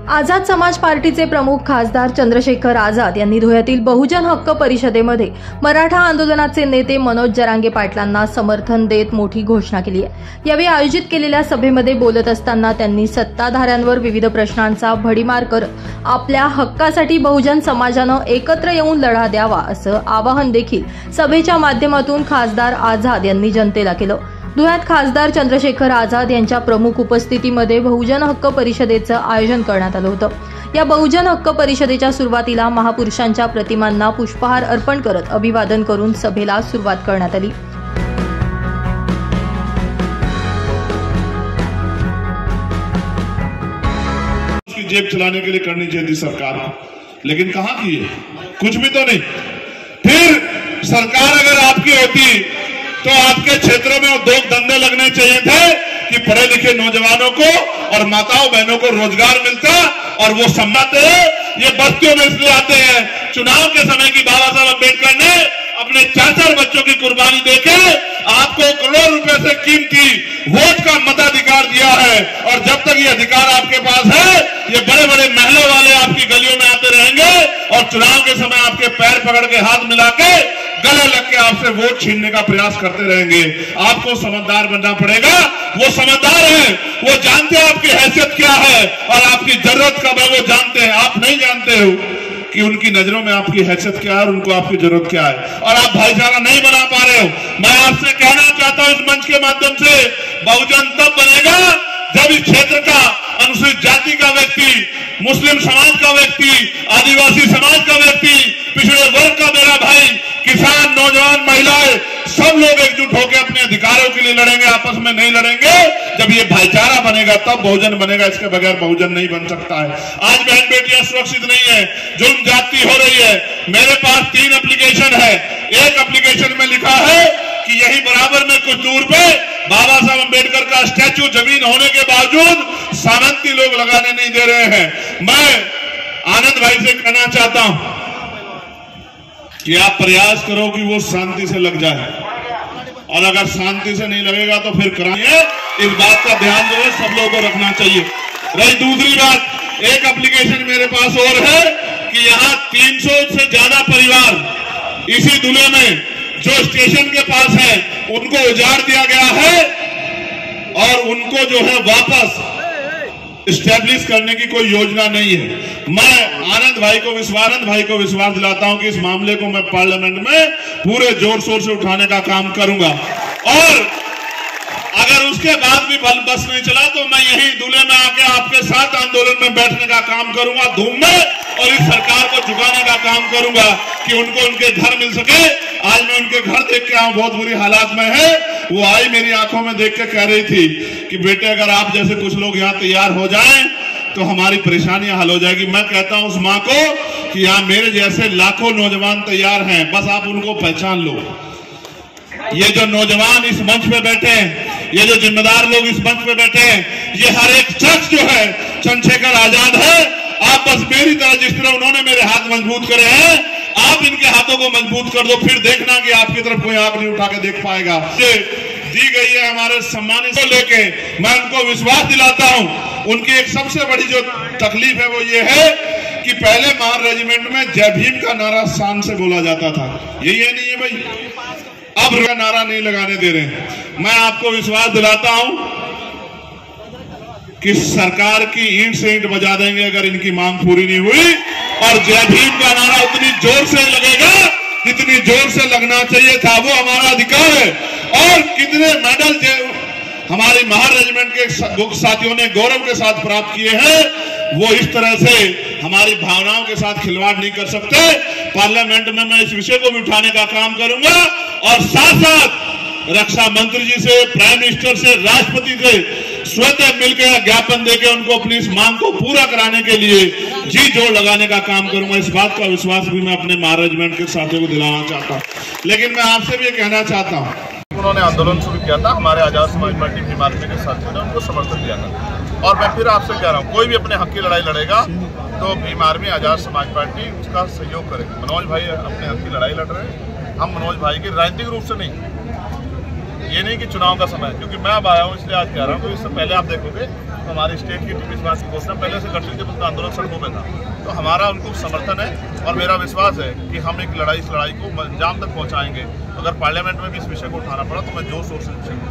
आझाद समाज पार्टीचे प्रमुख खासदार चंद्रशेखर आझाद यांनी धुळ्यातील बहुजन हक्क परिषदेमध्ये मराठा आंदोलनाचे नेते मनोज जरांगे पाटलांना समर्थन देत मोठी घोषणा केली आहे। यावेळी आयोजित केलेल्या सभेमध्ये बोलत असताना त्यांनी सत्ताधाऱ्यांवर विविध प्रश्नांचा भडीमार करत आपल्या हक्कासाठी बहुजन समाजानं एकत्र येऊन लढा द्यावा असं आवाहन देखील सभेच्या माध्यमातून खासदार आझाद यांनी जनतेला केलं। धुळ्यात खासदार चंद्रशेखर आझाद यांच्या प्रमुख उपस्थितीमध्ये बहुजन हक्क परिषदेचं आयोजन करण्यात आलं होतं। या बहुजन हक्क परिषदेच्या सुरुवातीला महापुरुषांच्या प्रतिमांना पुष्पहार अर्पण करत अभिवादन करून सभेला सुरुवात करण्यात आली। जेब चलाने के लिए करनी चाहिए थी सरकार को, लेकिन कहां की है? कुछ भी तो नहीं। फिर सरकार अगर आपकी होती तो आपके क्षेत्रों में उद्योग धंधे लगने चाहिए थे कि पढ़े लिखे नौजवानों को और माताओं बहनों को रोजगार मिलता और वो सम्मानते हैं। ये बस्तियों में इसलिए आते हैं, चुनाव के समय की बाबा साहब अम्बेडकर ने अपने 4 बच्चों की कुर्बानी देके आपको करोड़ रुपए से कीमती वोट का मताधिकार दिया है। और जब तक ये अधिकार आपके पास है, ये बड़े बड़े महलों वाले आपकी गलियों में आते रहेंगे और चुनाव के समय आपके पैर पकड़ के हाथ मिला के गले लग के आपसे वोट छीनने का प्रयास करते रहेंगे। आपको समझदार बनना पड़ेगा। वो समझदार है, वो जानते हैं आपकी हैसियत क्या है और आपकी जरूरत कब है, वो जानते हैं। आप नहीं जानते हो कि उनकी नजरों में आपकी हैसियत क्या है और उनको आपकी जरूरत क्या है, और आप भाईचारा नहीं बना पा रहे हो। मैं आपसे कहना चाहता हूं इस मंच के माध्यम से, बहुजन तब बनेगा जब इस क्षेत्र का अनुसूचित जाति का व्यक्ति, मुस्लिम समाज का व्यक्ति, आदिवासी समाज का व्यक्ति, पिछड़े वर्ग का मेरा भाई, किसान, नौजवान, महिलाएं, सब लोग एकजुट होकर अपने अधिकारों के लिए लड़ेंगे, आपस में नहीं लड़ेंगे। जब ये भाईचारा बनेगा तब बहुजन बनेगा, इसके बगैर बहुजन नहीं बन सकता है। आज बहन बेटियां सुरक्षित नहीं है, जुल्म ज्यादती हो रही है। मेरे पास 3 एप्लीकेशन है। एक एप्लीकेशन में लिखा है कि यही बराबर में कुछ दूर पे बाबा साहब अम्बेडकर का स्टैचू जमीन होने के बावजूद सामंती लोग लगाने नहीं दे रहे हैं। मैं आनंद भाई से कहना चाहता हूं कि आप प्रयास करो कि वो शांति से लग जाए, और अगर शांति से नहीं लगेगा तो फिर कराइए। इस बात का ध्यान जो है सब लोगों को रखना चाहिए। रही दूसरी बात, एक एप्लीकेशन मेरे पास और है कि यहाँ 300 से ज्यादा परिवार इसी दुले में जो स्टेशन के पास है उनको उजाड़ दिया गया है और उनको जो है वापस स्टैब्लिश करने की कोई योजना नहीं है। मैं आनंद भाई को विश्वास दिलाता हूं कि इस मामले को मैं पार्लियामेंट में पूरे जोर शोर से उठाने का काम करूंगा, और अगर उसके बाद भी बस नहीं चला तो मैं यही दूल्हे में आके आपके साथ आंदोलन में बैठने का काम करूंगा धूम में, और इस सरकार को झुकाने का काम करूंगा कि उनको उनके घर मिल सके। आज मैं उनके घर देख के आऊं, बहुत बुरी हालात में है। वो आई मेरी आंखों में देख के कह रही थी कि बेटे अगर आप जैसे कुछ लोग यहाँ तैयार हो जाएं तो हमारी परेशानियां हल हो जाएगी। मैं कहता हूं उस माँ को कि यहाँ मेरे जैसे लाखों नौजवान तैयार हैं, बस आप उनको पहचान लो। ये जो नौजवान इस मंच पे बैठे हैं, ये जो जिम्मेदार लोग इस मंच पे बैठे हैं, ये हर एक शख्स जो है चंद्रशेखर आजाद है। आप बस मेरी तरह, जिस तरह उन्होंने मेरे हाथ मजबूत करे हैं, आप इनके हाथों को मजबूत कर दो, फिर देखना कि आपकी तरफ कोई आंख नहीं उठा के देख पाएगा। दी गई है हमारे सम्मानित को लेके मैं उनको विश्वास दिलाता हूं। उनकी एक सबसे बड़ी जो तकलीफ है वो ये है कि पहले महार रेजिमेंट में जय भीम का नारा शान से बोला जाता था, ये नहीं है भाई, अब का नारा नहीं लगाने दे रहे। मैं आपको विश्वास दिलाता हूं कि सरकार की ईंट से ईंट बजा देंगे अगर इनकी मांग पूरी नहीं हुई, और जय भीम का नारा उतनी जोर से लगेगा जितनी जोर से लगना चाहिए था। वो हमारा अधिकार है। और कितने मेडल हमारी महार रेजिमेंट के साथियों ने गौरव के साथ प्राप्त किए हैं, वो इस तरह से हमारी भावनाओं के साथ खिलवाड़ नहीं कर सकते। पार्लियामेंट में मैं इस विषय को भी उठाने का काम करूंगा, और साथ साथ रक्षा मंत्री जी से, प्राइम मिनिस्टर से, राष्ट्रपति से स्वतः मिलकर ज्ञापन देकर उनको अपनी इस मांग को पूरा कराने के लिए जी जोड़ लगाने का काम करूंगा। इस बात का विश्वास भी मैं अपने महार रेजिमेंट के साथियों को दिलाना चाहता हूं। लेकिन मैं आपसे भी कहना चाहता हूं, उन्होंने आंदोलन शुरू किया था, हमारे आजाद समाज पार्टी भीम आर्मी के साथियों ने उनको समर्थन दिया था। और मैं फिर आपसे कह रहा हूँ, कोई भी अपने हक की लड़ाई लड़ेगा तो भीम आर्मी, आजाद समाज पार्टी उसका सहयोग करेगी। मनोज भाई अपने हक की लड़ाई लड़ रहे हैं, हम मनोज भाई की राजनीतिक रूप से नहीं, ये नहीं कि चुनाव का समय, क्योंकि मैं अब आया हूँ इसलिए आज कह रहा हूँ। तो इससे पहले आप देखोगे तो हमारी स्टेट की टीम इस बात की घोषणा पहले से कर चुकी जब उनका आंदोलन सड़कों पर था। तो हमारा उनको समर्थन है और मेरा विश्वास है कि हम एक इस लड़ाई को अंजाम तक पहुँचाएंगे। अगर पार्लियामेंट में भी इस विषय को उठाना पड़ा तो मैं जोर शोर से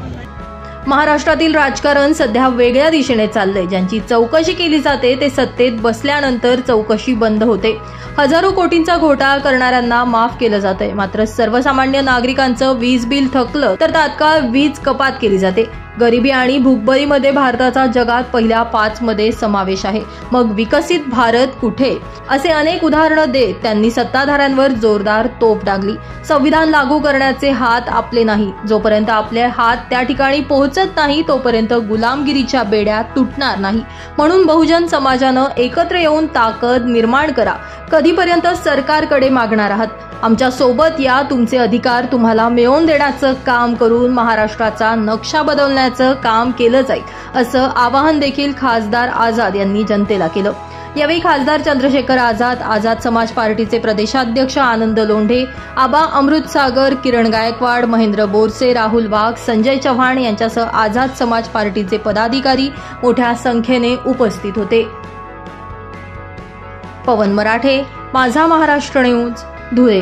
महाराष्ट्रातील राजकारण सध्या वेगळ्या दिशेने चाललंय। ज्यांची चौकशी केली जाते ते सत्तेत बसल्यानंतर चौकशी बंद होते। हजारो कोटींचा घोटाळा करणाऱ्यांना माफ केलं जातंय, मात्र सर्वसामान्य नागरिकांचं वीज बिल थकलं तर तात्काळ वीज कपात केली जाते। गरिबी आणि भूकबळीमध्ये भारताचा जगात पहिल्या 5 मध्ये समावेश आहे। मग विकसित भारत कुठे, असे अनेक उदाहरणं देत त्यांनी सत्ताधाऱ्यांवर जोरदार तोफ डागली। संविधान लागू करण्याचे हात आपले नाही, जोपर्यंत आपले हात त्या ठिकाणी पोहोचत नाही तोपर्यंत गुलामगिरीच्या बेड्या तुटणार नाही। म्हणून बहुजन समाजानं एकत्र येऊन ताकद निर्माण करा। कधीपर्यंत सरकारकडे मागणार आहात? आमच्या सोबत या, तुमचे अधिकार तुम्हाला मिळवून देण्याचं काम करून महाराष्ट्राचा नक्षा बदलण्याचं काम केलं जाईल, असं आवाहन देखील खासदार आझाद यांनी जनतेला केलं। यावेळी खासदार चंद्रशेखर आझाद, आझाद समाज पार्टीचे प्रदेशाध्यक्ष आनंद लोंढे, आबा अमृतसागर, किरण गायकवाड, महेंद्र बोरसे, राहुल वाघ, संजय चव्हाण यांच्यासह आझाद समाज पार्टीचे पदाधिकारी मोठ्या संख्येने उपस्थित होते। पवन मराठे, माझा महाराष्ट्र न्यूज, धुळे।